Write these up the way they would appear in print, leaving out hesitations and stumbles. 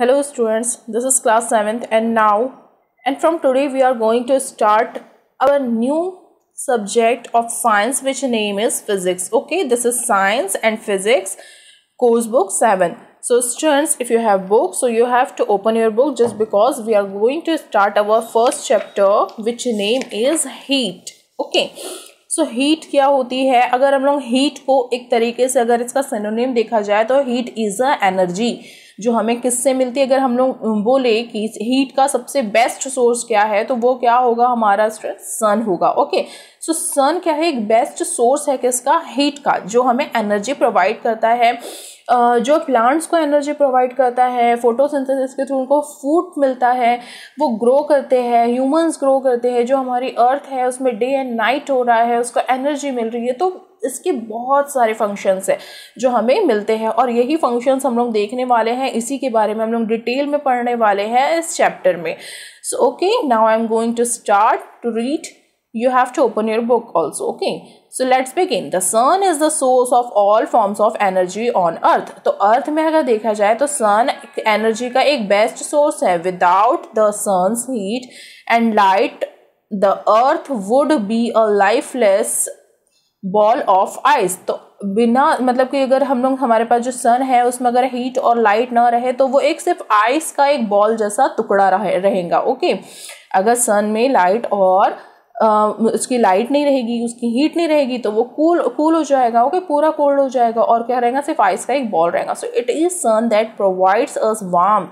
Hello students, this is class 7th and from today we are going to start our new subject of science which name is physics. Okay, this is science and physics course book 7. So students, if you have book, so you have to open your book just because we are going to start our first chapter which name is heat. Okay. So heat क्या होती है? अगर हम लोग heat को एक तरीके से अगर इसका सिनोनिम देखा जाए तो हीट इज अ एनर्जी जो हमें किससे मिलती है। अगर हम लोग बोले कि हीट का सबसे बेस्ट सोर्स क्या है तो वो क्या होगा? हमारा सन होगा। ओके, सो सन क्या है? एक बेस्ट सोर्स है किसका? हीट का, जो हमें एनर्जी प्रोवाइड करता है, जो प्लांट्स को एनर्जी प्रोवाइड करता है। फोटोसिंथेसिस के थ्रू उनको फूड मिलता है, वो ग्रो करते हैं, ह्यूमंस ग्रो करते हैं। जो हमारी अर्थ है उसमें डे एंड नाइट हो रहा है, उसको एनर्जी मिल रही है। तो इसके बहुत सारे फंक्शंस है जो हमें मिलते हैं और यही फंक्शंस हम लोग देखने वाले हैं। इसी के बारे में हम लोग डिटेल में पढ़ने वाले हैं इस चैप्टर में। So okay, now I am going to start to read. You have to open your book also. Okay, so let's begin. The sun is the source of all forms of energy on earth. तो अर्थ में अगर देखा जाए तो sun energy का एक best source है. Without the sun's heat and light, the earth would be a lifeless ball of ice. तो बिना मतलब कि अगर हम लोग हमारे पास जो सन है उसमें अगर हीट और लाइट ना रहे तो वो एक सिर्फ आइस का एक बॉल जैसा टुकड़ा रहेगा. ओके, अगर सन में लाइट और उसकी लाइट नहीं रहेगी, उसकी हीट नहीं रहेगी तो वो कूल हो जाएगा. ओके, पूरा कोल्ड हो जाएगा और क्या रहेगा? सिर्फ आइस का एक बॉल रहेगा. So it is sun that provides us warmth.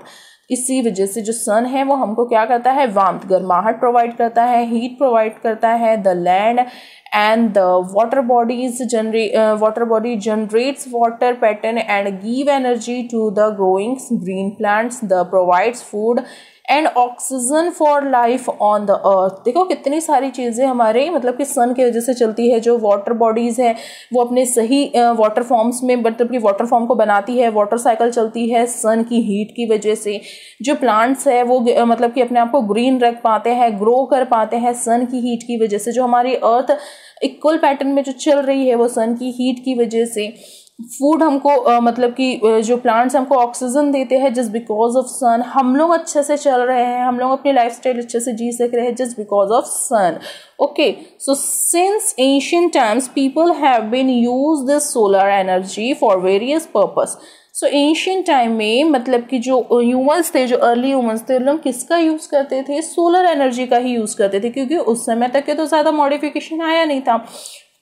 इसी वजह से जो सन है वो हमको क्या करता है? वार्मथ, गर्माहट प्रोवाइड करता है, हीट प्रोवाइड करता है. The land and the water body generates water pattern and give energy to the growing green plants. The provides food and oxygen for life on the earth. देखो कितनी सारी चीज़ें हमारे मतलब कि सन की वजह से चलती है. जो वाटर बॉडीज़ है वो अपने सही वाटर फॉर्म्स में मतलब कि वाटर फॉर्म को बनाती है. वाटर साइकिल चलती है सन की हीट की वजह से. जो प्लांट्स है वो मतलब कि अपने आप को ग्रीन रख पाते हैं, ग्रो कर पाते हैं सन की हीट की वजह से. जो हमारी अर्थ इक्वल पैटर्न में जो चल रही है वो सन की हीट की वजह से. फूड हमको मतलब कि जो प्लांट्स हमको ऑक्सीजन देते हैं जस्ट बिकॉज ऑफ सन. हम लोग अच्छे से चल रहे हैं, हम लोग अपनी लाइफस्टाइल अच्छे से जी सक रहे हैं just because of sun. Okay, so since ancient times people have been use this solar energy for various purpose. So ancient time में मतलब कि जो ह्यूमंस थे, जो अर्ली ह्यूमंस थे, लोग किसका यूज़ करते थे? सोलर एनर्जी का ही यूज़ करते थे क्योंकि उस समय तक के तो ज़्यादा मॉडिफिकेशन आया नहीं था.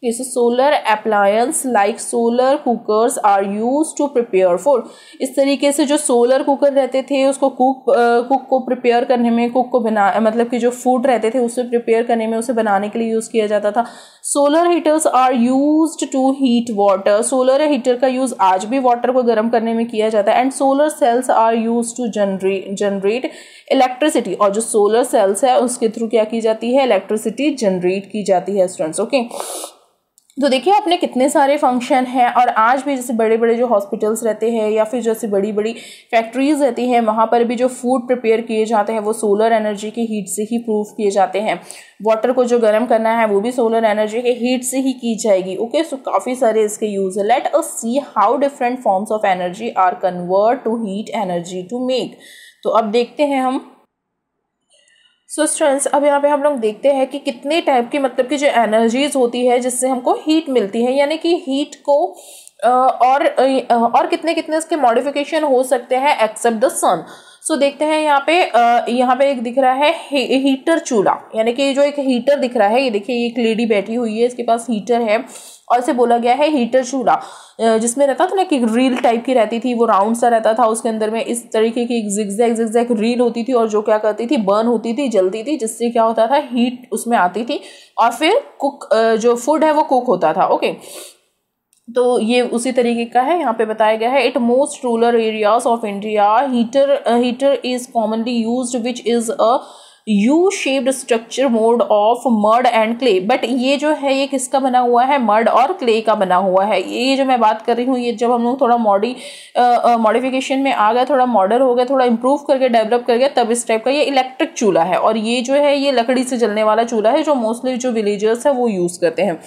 So solar appliance like solar cookers are used to prepare food. इस तरीके से जो सोलर कुकर रहते थे उसको कुक को प्रिपेयर करने में, कुक को बना मतलब कि जो फूड रहते थे उसे प्रिपेयर करने में, उसे बनाने के लिए यूज़ किया जाता था. Solar heaters are used to heat water. Solar heater का यूज़ आज भी वाटर को गर्म करने में किया जाता है. And solar cells are used to generate electricity. और जो सोलर सेल्स है उसके थ्रू क्या की जाती है? इलेक्ट्रिसिटी जनरेट की जाती है स्टूडेंट्स. ओके, तो देखिए आपने कितने सारे फंक्शन हैं. और आज भी जैसे बड़े बड़े जो हॉस्पिटल्स रहते हैं या फिर जैसे बड़ी बड़ी फैक्ट्रीज रहती हैं वहाँ पर भी जो फूड प्रिपेयर किए जाते हैं वो सोलर एनर्जी की हीट से ही प्रूव किए जाते हैं. वाटर को जो गर्म करना है वो भी सोलर एनर्जी के हीट से ही की जाएगी. ओके, सो काफ़ी सारे इसके यूज है. Let us see how different forms of energy are convert to heat energy to make. तो अब देखते हैं हम. सो स्टूडेंट्स, अब यहाँ पे हम लोग देखते हैं कि कितने टाइप की मतलब कि जो एनर्जीज होती है जिससे हमको हीट मिलती है, यानी कि हीट को और कितने कितने इसके मॉडिफिकेशन हो सकते हैं एक्सेप्ट द सन. सो देखते हैं यहाँ पे एक दिख रहा है हीटर चूल्हा, यानी कि जो एक हीटर दिख रहा है. ये देखिए एक लेडी बैठी हुई है, इसके पास हीटर है और इसे बोला गया है हीटर चूल्हा. जिसमें रहता था ना कि रील टाइप की रहती थी, वो राउंड सा रहता था, उसके अंदर में इस तरीके की जिगजैग रील होती थी और जो क्या करती थी? बर्न होती थी, जलती थी, जिससे क्या होता था? हीट उसमें आती थी और फिर जो फूड है वो कुक होता था. ओके, तो ये उसी तरीके का है. यहाँ पे बताया गया है it most rural areas of India heater is commonly used which is a U shaped structure mode of mud and clay. But ये जो है ये किसका बना हुआ है? मड और क्ले का बना हुआ है. ये जो मैं बात कर रही हूँ ये जब हम लोग थोड़ा मॉडिफिकेशन में आ गए, थोड़ा मॉडर्न हो गया, थोड़ा इंप्रूव करके डेवलप कर गया, तब इस टाइप का ये इलेक्ट्रिक चूल्हा है. और ये जो है ये लकड़ी से जलने वाला चूल्हा है जो मोस्टली जो विलेजर्स है वो यूज़ करते हैं.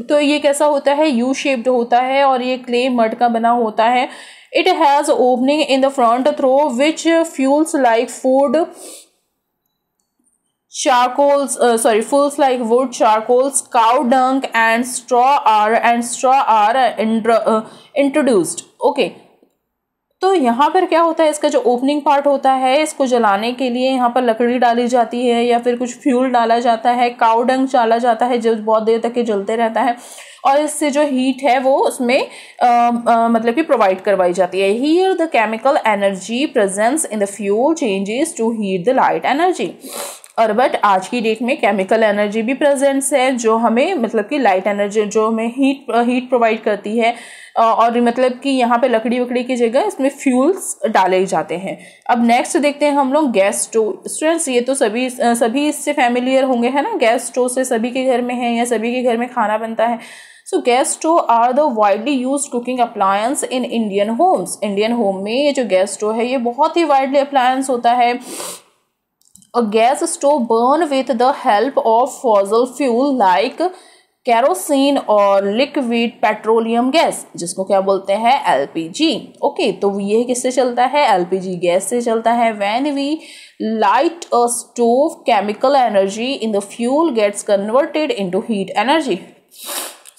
तो ये कैसा होता है? यू शेप्ड होता है और ये क्ले मड का बना होता है. It has opening in the front through which fuels like wood, fuels like wood, charcoals, cow dung and straw are introduced. Okay. तो यहाँ पर क्या होता है, इसका जो ओपनिंग पार्ट होता है, इसको जलाने के लिए यहाँ पर लकड़ी डाली जाती है या फिर कुछ फ्यूल डाला जाता है, काऊ डंग डाला जाता है जो बहुत देर तक ये जलते रहता है और इससे जो हीट है वो उसमें मतलब कि प्रोवाइड करवाई जाती है. Here the chemical energy presence in the fuel changes to heat the light energy. और बट आज की डेट में केमिकल एनर्जी भी प्रेजेंट्स है जो हमें मतलब कि लाइट एनर्जी जो हमें हीट प्रोवाइड करती है. और मतलब कि यहाँ पे लकड़ी वकड़ी की जगह इसमें फ्यूल्स डाले जाते हैं. अब नेक्स्ट देखते हैं हम लोग गैस स्टोव. स्टूडेंट्स ये तो सभी इससे फैमिलियर होंगे है ना, गैस स्टोव से सभी के घर में है या सभी के घर में खाना बनता है. So gas stove are the widely used cooking appliance in Indian homes. Indian home में ये जो गैस स्टोव है ये बहुत ही वाइडली अप्लायंस होता है. A gas stove burn with the help of fossil fuel like kerosene और liquid petroleum gas, जिसको क्या बोलते हैं LPG. ओके, तो ये किससे चलता है, LPG गैस से चलता है. When we light a stove, chemical energy in the fuel gets converted into heat energy.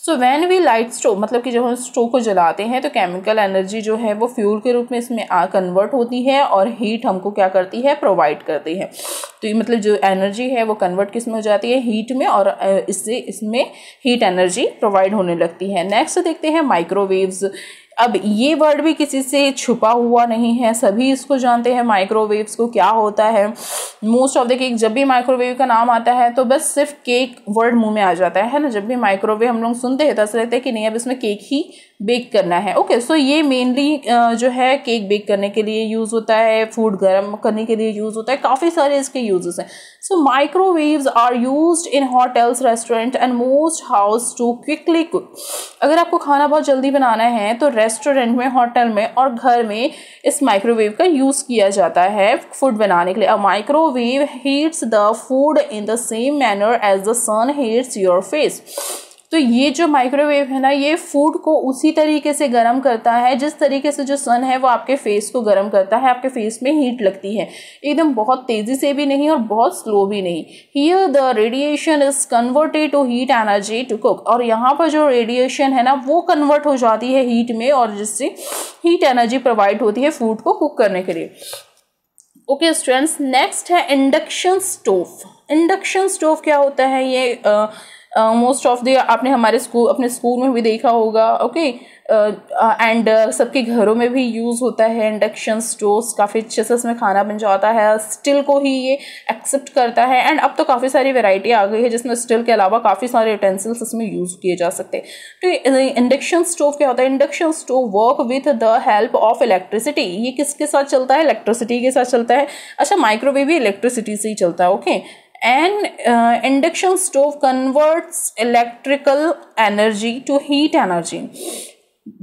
So when we light stove मतलब कि जब हम स्टोव को जलाते हैं तो केमिकल एनर्जी जो है वो फ्यूल के रूप में इसमें कन्वर्ट होती है और हीट हमको क्या करती है, प्रोवाइड करती है. तो ये मतलब जो एनर्जी है वो कन्वर्ट किस में हो जाती है, हीट में, और इससे इसमें हीट एनर्जी प्रोवाइड होने लगती है. नेक्स्ट देखते हैं माइक्रोवेव्स. अब ये वर्ड भी किसी से छुपा हुआ नहीं है, सभी इसको जानते हैं माइक्रोवेव्स को क्या होता है. मोस्ट ऑफ द केक, जब भी माइक्रोवेव का नाम आता है तो बस सिर्फ केक वर्ड मुंह में आ जाता है ना. जब भी माइक्रोवेव हम लोग सुनते हैं तो ऐसा लगता है कि नहीं अब इसमें केक ही बेक करना है. ओके, सो ये मेनली जो है केक बेक करने के लिए यूज़ होता है, फूड गर्म करने के लिए यूज़ होता है, काफ़ी सारे इसके यूजेस हैं. So microwaves are used in hotels, restaurant and most house to quickly cook. अगर आपको खाना बहुत जल्दी बनाना है तो रेस्टोरेंट में, होटल में और घर में इस माइक्रोवेव का यूज़ किया जाता है फूड बनाने के लिए. A microwave heats the food in the same manner as the sun heats your face. तो ये जो माइक्रोवेव है ना, ये फूड को उसी तरीके से गर्म करता है जिस तरीके से जो सन है वो आपके फेस को गर्म करता है, आपके फेस में हीट लगती है. एकदम बहुत तेजी से भी नहीं और बहुत स्लो भी नहीं. Here the radiation is converted to heat energy to cook. और यहाँ पर जो रेडिएशन है ना वो कन्वर्ट हो जाती है हीट में और जिससे हीट एनर्जी प्रोवाइड होती है फूड को कुक करने के लिए. ओके स्टूडेंट्स, नेक्स्ट है इंडक्शन स्टोव. इंडक्शन स्टोव क्या होता है, ये मोस्ट ऑफ द आपने अपने स्कूल में भी देखा होगा. ओके, एंड सबके घरों में भी यूज़ होता है इंडक्शन स्टोव्स. काफ़ी अच्छे से इसमें खाना बन जाता है, स्टील को ही ये एक्सेप्ट करता है. एंड अब तो काफ़ी सारी वैरायटी आ गई है जिसमें स्टील के अलावा काफ़ी सारे यूटेंसिल्स इसमें यूज़ किए जा सकते हैं. तो इंडक्शन स्टोव क्या होता है, induction stove work with the help of electricity. ये किसके साथ चलता है, इलेक्ट्रिसिटी के साथ चलता है. अच्छा, माइक्रोवेव भी इलेक्ट्रिसिटी से ही चलता है. Okay, An induction stove converts electrical energy to heat energy.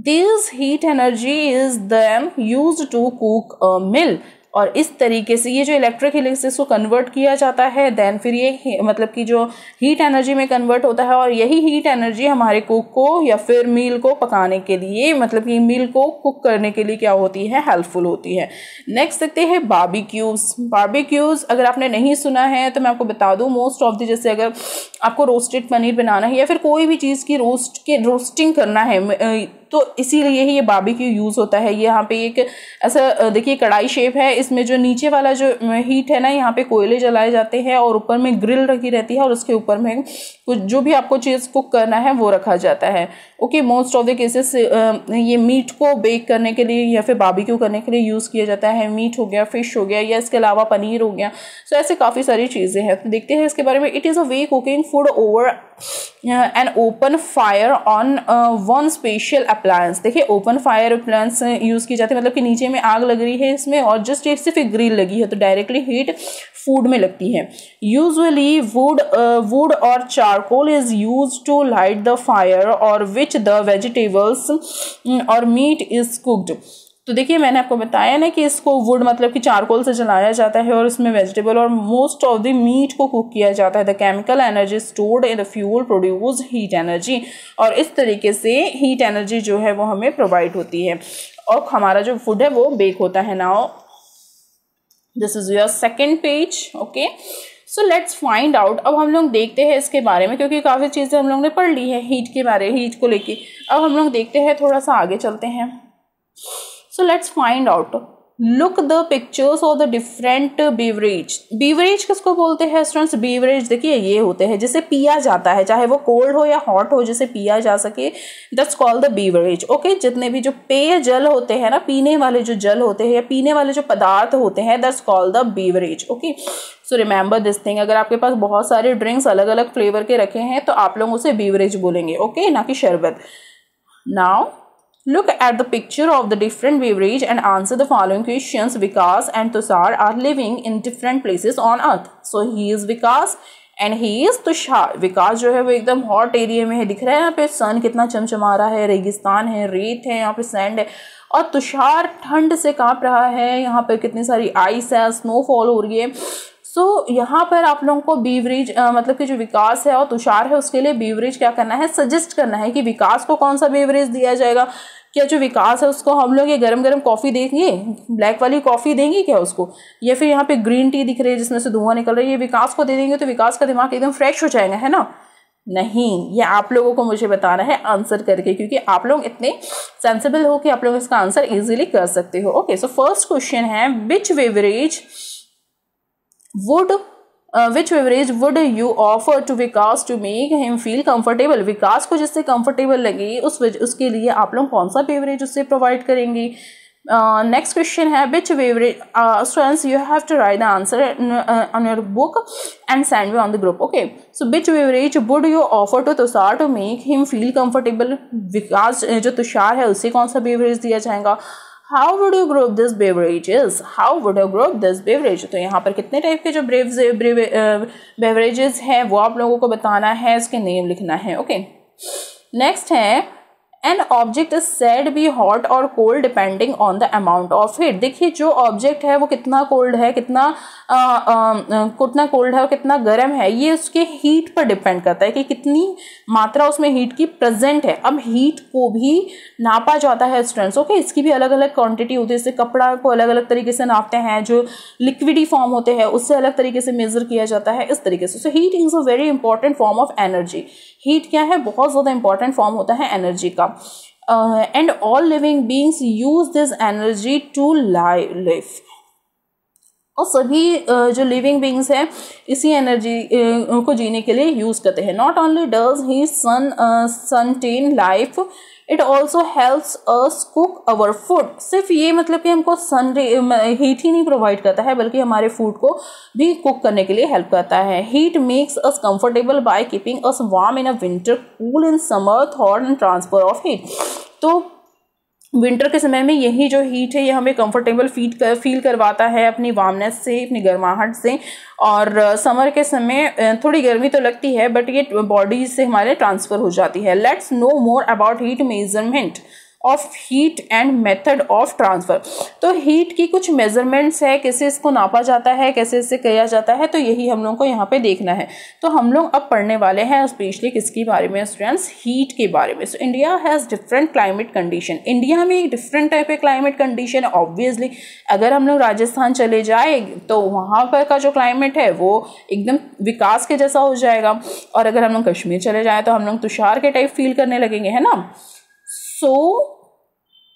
This heat energy is then used to cook a meal. और इस तरीके से ये जो इलेक्ट्रिक इलेक्ट्रिसिटी को कन्वर्ट किया जाता है, देन फिर ये मतलब कि जो हीट एनर्जी में कन्वर्ट होता है और यही हीट एनर्जी हमारे कुक को या फिर मील को पकाने के लिए, मतलब कि मील को कुक करने के लिए क्या होती है, हेल्पफुल होती है. नेक्स्ट देखते हैं बारबेक्यूज. बारबेक्यूज अगर आपने नहीं सुना है तो मैं आपको बता दूं, मोस्ट ऑफ द जैसे अगर आपको रोस्टेड पनीर बनाना है या फिर कोई भी चीज़ की रोस्टिंग करना है तो इसीलिए ही ये बारबेक्यू यूज़ होता है. यहाँ पे एक ऐसा देखिए कढ़ाई शेप है, इसमें जो नीचे वाला जो हीट है ना, यहाँ पे कोयले जलाए जाते हैं और ऊपर में ग्रिल रखी रहती है और उसके ऊपर में कुछ जो भी आपको चीज़ कुक करना है वो रखा जाता है. Okay, most of the cases ये मीट को बेक करने के लिए या फिर बारबेक्यू करने के लिए यूज़ किया जाता है. मीट हो गया, फिश हो गया या इसके अलावा पनीर हो गया. सो ऐसे काफ़ी सारी चीज़ें हैं. तो देखते हैं इसके बारे में. It is a way cooking food over an open fire on one special appliance. देखिए, ओपन फायर अप्लायंस यूज़ की जाती है, मतलब कि नीचे में आग लग रही है इसमें और जस्ट एक सिर्फ एक ग्रिल लगी है तो डायरेक्टली हीट फूड में लगती है. यूजुअली वुड और charcoal is use to light the fire और विच द वेजिटेबल्स और मीट इज कुक्ड. तो देखिए, मैंने आपको बताया ना कि इसको वुड मतलब कि चारकोल से जलाया जाता है और इसमें वेजिटेबल और मोस्ट ऑफ द मीट को कुक किया जाता है. The chemical energy stored in the fuel produce heat energy. और इस तरीके से हीट एनर्जी जो है वो हमें प्रोवाइड होती है. और हमारा जो फूड है वो बेक होता है। Now this is your second page. Okay, so let's find out. अब हम लोग देखते हैं इसके बारे में, क्योंकि काफ़ी चीज़ें हम लोग ने पढ़ ली है हीट के बारे, हीट को लेके। अब हम लोग देखते हैं, थोड़ा सा आगे चलते हैं। So let's find out. Look the pictures of the different beverage. Beverage किसको बोलते हैं स्टूडेंट्स? बीवरेज देखिए ये होते हैं जिसे पिया जाता है, चाहे वो कोल्ड हो या हॉट हो, जिसे पिया जा सके, that's called the beverage. Okay, जितने भी जो पेय जल होते हैं ना, पीने वाले जो जल होते हैं या पीने वाले जो पदार्थ होते हैं, that's called the beverage. Okay, so remember this thing. अगर आपके पास बहुत सारे ड्रिंक्स अलग अलग फ्लेवर के रखे हैं तो आप लोग उसे बीवरेज बोलेंगे, ओके, ना कि शरबत। Now look at the picture of the different beverage and answer the following questions. Vikas and Tushar are living in different places on earth. So he is Vikas and he is Tushar. विकास जो है वो एकदम hot area में है, दिख रहा है यहाँ पे सन कितना चमचमा रहा है, रेगिस्तान है, रेत है, यहाँ पे सैंड है। और तुषार ठंड से कांप रहा है, यहाँ पे कितनी सारी आइस है, स्नोफॉल हो रही है। सो यहाँ पर आप लोगों को बीवरेज मतलब कि जो विकास है और तुषार है उसके लिए बीवरेज क्या करना है, सजेस्ट करना है कि विकास को कौन सा बीवरेज दिया जाएगा। क्या जो विकास है उसको हम लोग ये गरम गरम कॉफ़ी देंगे, ब्लैक वाली कॉफ़ी देंगे क्या उसको, या फिर यहाँ पे ग्रीन टी दिख रही है जिसमें से धुआं निकल रही है, ये विकास को दे देंगे तो विकास का दिमाग एकदम फ्रेश हो जाएगा, है ना? नहीं, ये आप लोगों को मुझे बताना है आंसर करके, क्योंकि आप लोग इतने सेंसिबल हो कि आप लोग इसका आंसर इजीली कर सकते हो। ओके, सो फर्स्ट क्वेश्चन है which beverage would you offer to Vikas to make him feel comfortable? विकास को जिससे कंफर्टेबल लगे उसके लिए आप लोग कौन सा बेवरेज उससे प्रोवाइड करेंगे। नेक्स्ट क्वेश्चन है which beverage students you have to write the answer on your book and send me on the group. Okay, so which beverage would you offer to Tushar to make him feel comfortable? विकास जो तुषार है उसे कौन सा beverage दिया जाएगा। How would you group this beverages? How would you group this beverage? तो यहाँ पर कितने टाइप के जो बेवरेजेस हैं वो आप लोगों को बताना है, इसके नेम लिखना है। ओके, नेक्स्ट है An object is said be hot or cold depending on the amount of heat. देखिए जो ऑब्जेक्ट है वो कितना कोल्ड है, कितना कोल्ड है और कितना गर्म है, ये उसके हीट पर डिपेंड करता है कि कितनी मात्रा उसमें हीट की प्रेजेंट है। अब हीट को भी नापा जाता है स्टूडेंट्स। ओके, इसकी भी अलग अलग क्वांटिटी होती है, जैसे कपड़ा को अलग अलग तरीके से नापते हैं, जो लिक्विडी फॉर्म होते हैं उससे अलग तरीके से मेजर किया जाता है, इस तरीके से। So heat is a very important form of energy. Heat क्या है, बहुत ज़्यादा इंपॉर्टेंट फॉर्म होता है एनर्जी का। And all living beings use this energy to live. और सभी जो लिविंग बींग्स हैं इसी एनर्जी को जीने के लिए यूज करते हैं। Not only does he sustain life, it also helps us cook our food. सिर्फ ये मतलब कि हमको सन हीट ही नहीं प्रोवाइड करता है, बल्कि हमारे फूड को भी कुक करने के लिए हेल्प करता है। Heat makes us comfortable by keeping us warm in a winter, cool in summer, thought and transfer of heat. तो विंटर के समय में यही जो हीट है ये हमें कंफर्टेबल फील करवाता है अपनी वार्मनेस से, अपनी गर्माहट से। और समर के समय थोड़ी गर्मी तो लगती है बट ये बॉडी से हमारे ट्रांसफ़र हो जाती है। Let's no more about heat measurement of heat and method of transfer. तो हीट की कुछ मेजरमेंट्स है, कैसे इसको नापा जाता है, कैसे इससे किया जाता है, तो यही हम लोग को यहाँ पे देखना है। तो हम लोग अब पढ़ने वाले हैं स्पेशली किसके बारे में स्टूडेंट्स, हीट के बारे में। So India has different climate condition. India में एक डिफरेंट टाइप के क्लाइमेट कंडीशन है। ऑब्वियसली अगर हम लोग राजस्थान चले जाए तो वहाँ पर का जो क्लाइमेट है वो एकदम विकास के जैसा हो जाएगा, और अगर हम लोग कश्मीर चले जाए तो हम लोग तुषार के टाइप फील करने लगेंगे, है ना। So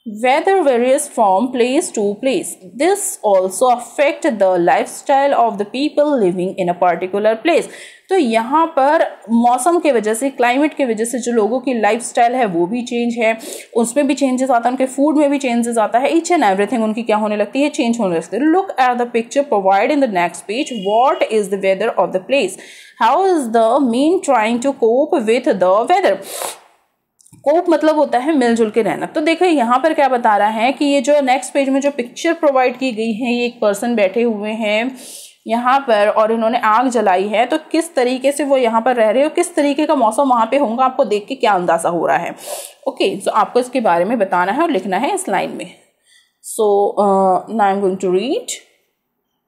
weather varies from place to place. This also affect the lifestyle of the people living in a particular place. तो यहाँ पर मौसम के वजह से, क्लाइमेट के वजह से जो लोगों की लाइफस्टाइल है वो भी चेंज है, उसमें भी चेंजेस आता है, उनके फूड में भी चेंजेस आता है। ईच एंड एवरीथिंग उनकी क्या होने लगती है, चेंज होने लगती है। Look at the picture provide in the next page. What is the weather of the place? How is the man trying to cope with the weather? Cope मतलब होता है मिलजुल के रहना। तो देखो यहाँ पर क्या बता रहा है कि ये जो नेक्स्ट पेज में जो पिक्चर प्रोवाइड की गई है, ये एक पर्सन बैठे हुए हैं यहाँ पर और इन्होंने आग जलाई है, तो किस तरीके से वो यहाँ पर रह रहे हो, किस तरीके का मौसम वहाँ पे होगा, आपको देख के क्या अंदाजा हो रहा है। ओके, सो आपको इसके बारे में बताना है और लिखना है इस लाइन में। So now I am going to read.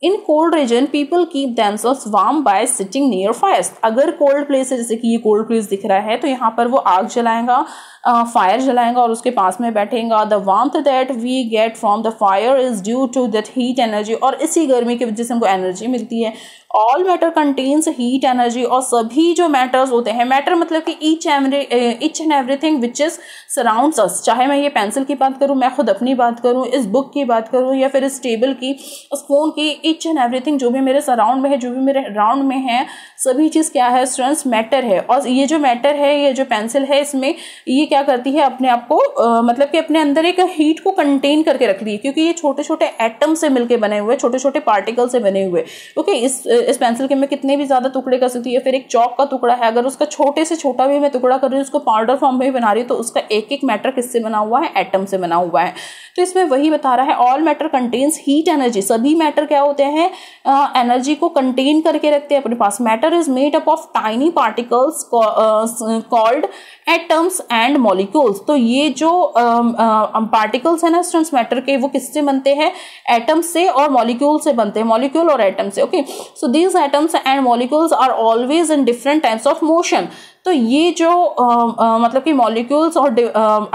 In cold region people keep themselves warm by sitting near fires. अगर कोल्ड प्लेस है, जैसे कि ये कोल्ड प्लेस दिख रहा है, तो यहाँ पर वो आग जलाएगा, फायर जलाएगा और उसके पास में बैठेगा। The warmth that we get from the fire is due to that heat energy, और इसी गर्मी की वजह से हमको एनर्जी मिलती है। All matter contains heat energy, और सभी जो मैटर्स होते हैं, मैटर मतलब कि each and everything which is surrounds us, चाहे मैं ये पेंसिल की बात करूँ, मैं खुद अपनी बात करूँ, इस बुक की बात करूँ, या फिर इस टेबल की, उस फोन की, ईच एंड एवरीथिंग जो भी मेरे सराउंड में है, जो भी मेरे अराउंड में है, सभी चीज़ क्या है स्टूडेंट्स, मैटर है। और ये जो मैटर है, ये जो पेंसिल है, इसमें ये क्या करती है, अपने आप को मतलब कि अपने अंदर एक हीट को कंटेन करके रख रही है, क्योंकि ये छोटे छोटे एटम से मिलके बने हुए, छोटे छोटे पार्टिकल से बने हुए। ओके, इस पेंसिल के मैं कितने भी ज्यादा टुकड़े कर सकती हूँ, या फिर एक चौक का टुकड़ा है, अगर उसका छोटे से छोटा भी मैं टुकड़ा कर रही हूँ, उसको पाउडर फॉर्म में भी बना रही हूँ, तो उसका एक एक मैटर किससे बना हुआ है, एटम से बना हुआ है। तो इसमें वही बता रहा है, all matter contains heat energy, सभी मैटर क्या होते हैं, एनर्जी को कंटेन करके रखते हैं अपने पास। Matter is made up of tiny particles called atoms and molecules. तो ये जो पार्टिकल्स है ना स्टूडेंट्स मैटर के, वो किससे बनते हैं, एटम से और मॉलिक्यूल से बनते हैं, मॉलिक्यूल और एटम से। Okay, so these atoms and molecules are always in different types of motion. तो ये जो मतलब कि मॉलिक्यूल्स और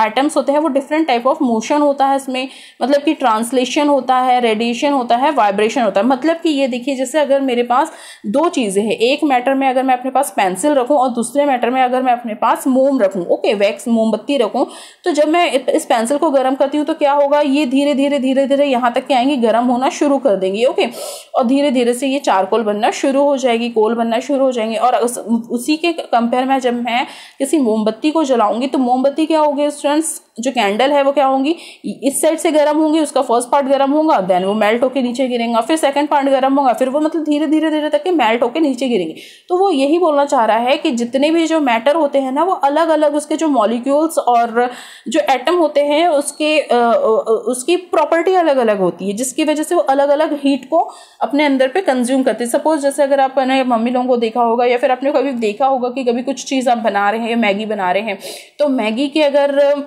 एटम्स होते हैं, वो डिफरेंट टाइप ऑफ मोशन होता है इसमें, मतलब कि ट्रांसलेशन होता है, रेडिएशन होता है, वाइब्रेशन होता है। मतलब कि ये देखिए, जैसे अगर मेरे पास दो चीज़ें हैं, एक मैटर में अगर मैं अपने पास पेंसिल रखूं और दूसरे मैटर में अगर मैं अपने पास मोम रखूं, ओके, वैक्स मोमबत्ती रखूं, तो जब मैं इस पेंसिल को गर्म करती हूँ तो क्या होगा, ये धीरे धीरे धीरे धीरे यहाँ तक क्या आएंगी, गर्म होना शुरू कर देंगी। ओके, और धीरे धीरे से ये चारकोल बनना शुरू हो जाएगी, कोल बनना शुरू हो जाएंगे। और उसी के कंपेयर में जब मैं किसी मोमबत्ती को जलाऊंगी, तो मोमबत्ती क्या होगी स्टूडेंट्स, जो कैंडल है वो क्या होंगी, इस साइड से गर्म होंगी, उसका फर्स्ट पार्ट गर्म होगा, देन वो मेल्ट होकर नीचे गिरेगा, फिर सेकंड पार्ट गर्म होगा, फिर वो मतलब धीरे धीरे धीरे तक के मेल्ट होकर नीचे गिरेंगे। तो वो यही बोलना चाह रहा है कि जितने भी जो मैटर होते हैं ना, वो अलग अलग उसके जो मॉलिक्यूल्स और जो एटम होते हैं, उसकी प्रॉपर्टी अलग अलग होती है, जिसकी वजह से वो अलग अलग हीट को अपने अंदर पे कंज्यूम करते हैं। सपोज जैसे अगर आपने मम्मी लोगों को देखा होगा, या फिर आपने कभी देखा होगा कि कभी कुछ चीज़ आप बना रहे हैं या मैगी बना रहे हैं, तो मैगी के अगर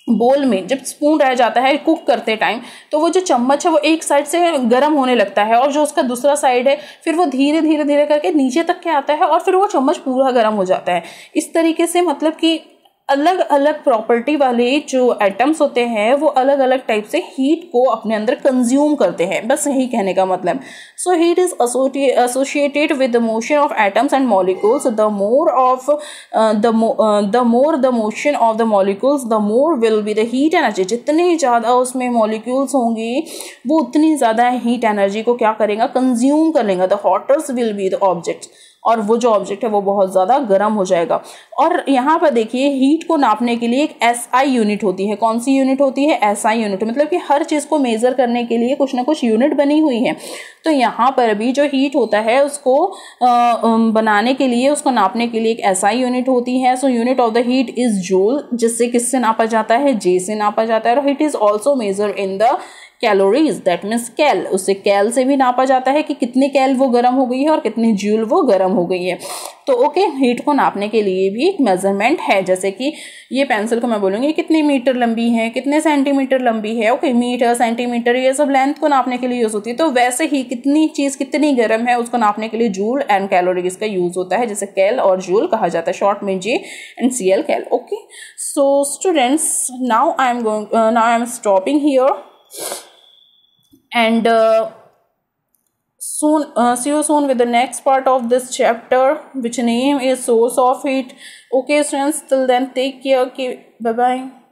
बोल में जब स्पून रह जाता है कुक करते टाइम, तो वो जो चम्मच है वो एक साइड से गर्म होने लगता है, और जो उसका दूसरा साइड है फिर वो धीरे धीरे धीरे करके नीचे तक के आता है, और फिर वो चम्मच पूरा गर्म हो जाता है। इस तरीके से मतलब कि अलग अलग प्रॉपर्टी वाले जो एटम्स होते हैं, वो अलग अलग टाइप से हीट को अपने अंदर कंज्यूम करते हैं, बस यही कहने का मतलब। So heat is associated with the motion of atoms and molecules. The more the motion of the molecules the more will be the heat energy. जितनी ज़्यादा उसमें मॉलिक्यूल्स होंगे, वो उतनी ज़्यादा हीट एनर्जी को क्या करेगा, कंज्यूम कर लेगा। The hotter will be the object, और वो जो ऑब्जेक्ट है वो बहुत ज़्यादा गर्म हो जाएगा। और यहाँ पर देखिए, हीट को नापने के लिए एक SI यूनिट होती है। कौन सी यूनिट होती है, SI यूनिट। मतलब कि हर चीज़ को मेज़र करने के लिए कुछ ना कुछ यूनिट बनी हुई है। तो यहाँ पर भी जो हीट होता है, उसको बनाने के लिए, उसको नापने के लिए एक SI यूनिट होती है। So unit of the heat is joule, जिससे किससे नापा जाता है, J से नापा जाता है। और heat is also measure in the calories, that means cal, उससे कैल से भी नापा जाता है कि कितनी कैल वो गर्म हो गई है और कितनी जूल वो गर्म हो गई है। तो ओके, हीट को नापने के लिए भी एक मेजरमेंट है। जैसे कि ये पेंसिल को मैं बोलूँगी कितनी मीटर लंबी है, कितने सेंटीमीटर लंबी है। ओके, मीटर, सेंटीमीटर, ये सब लेंथ को नापने के लिए यूज़ होती है। तो वैसे ही कितनी चीज़ कितनी गर्म है, उसको नापने के लिए जूल एंड कैलोरीज का यूज़ होता है, जैसे कैल और जूल कहा जाता है, शॉर्ट में J and CL, कैल। Okay, so students, now I am stopping here and see you soon with the next part of this chapter, which name is source of heat. Okay students, till then take care. Okay, bye bye.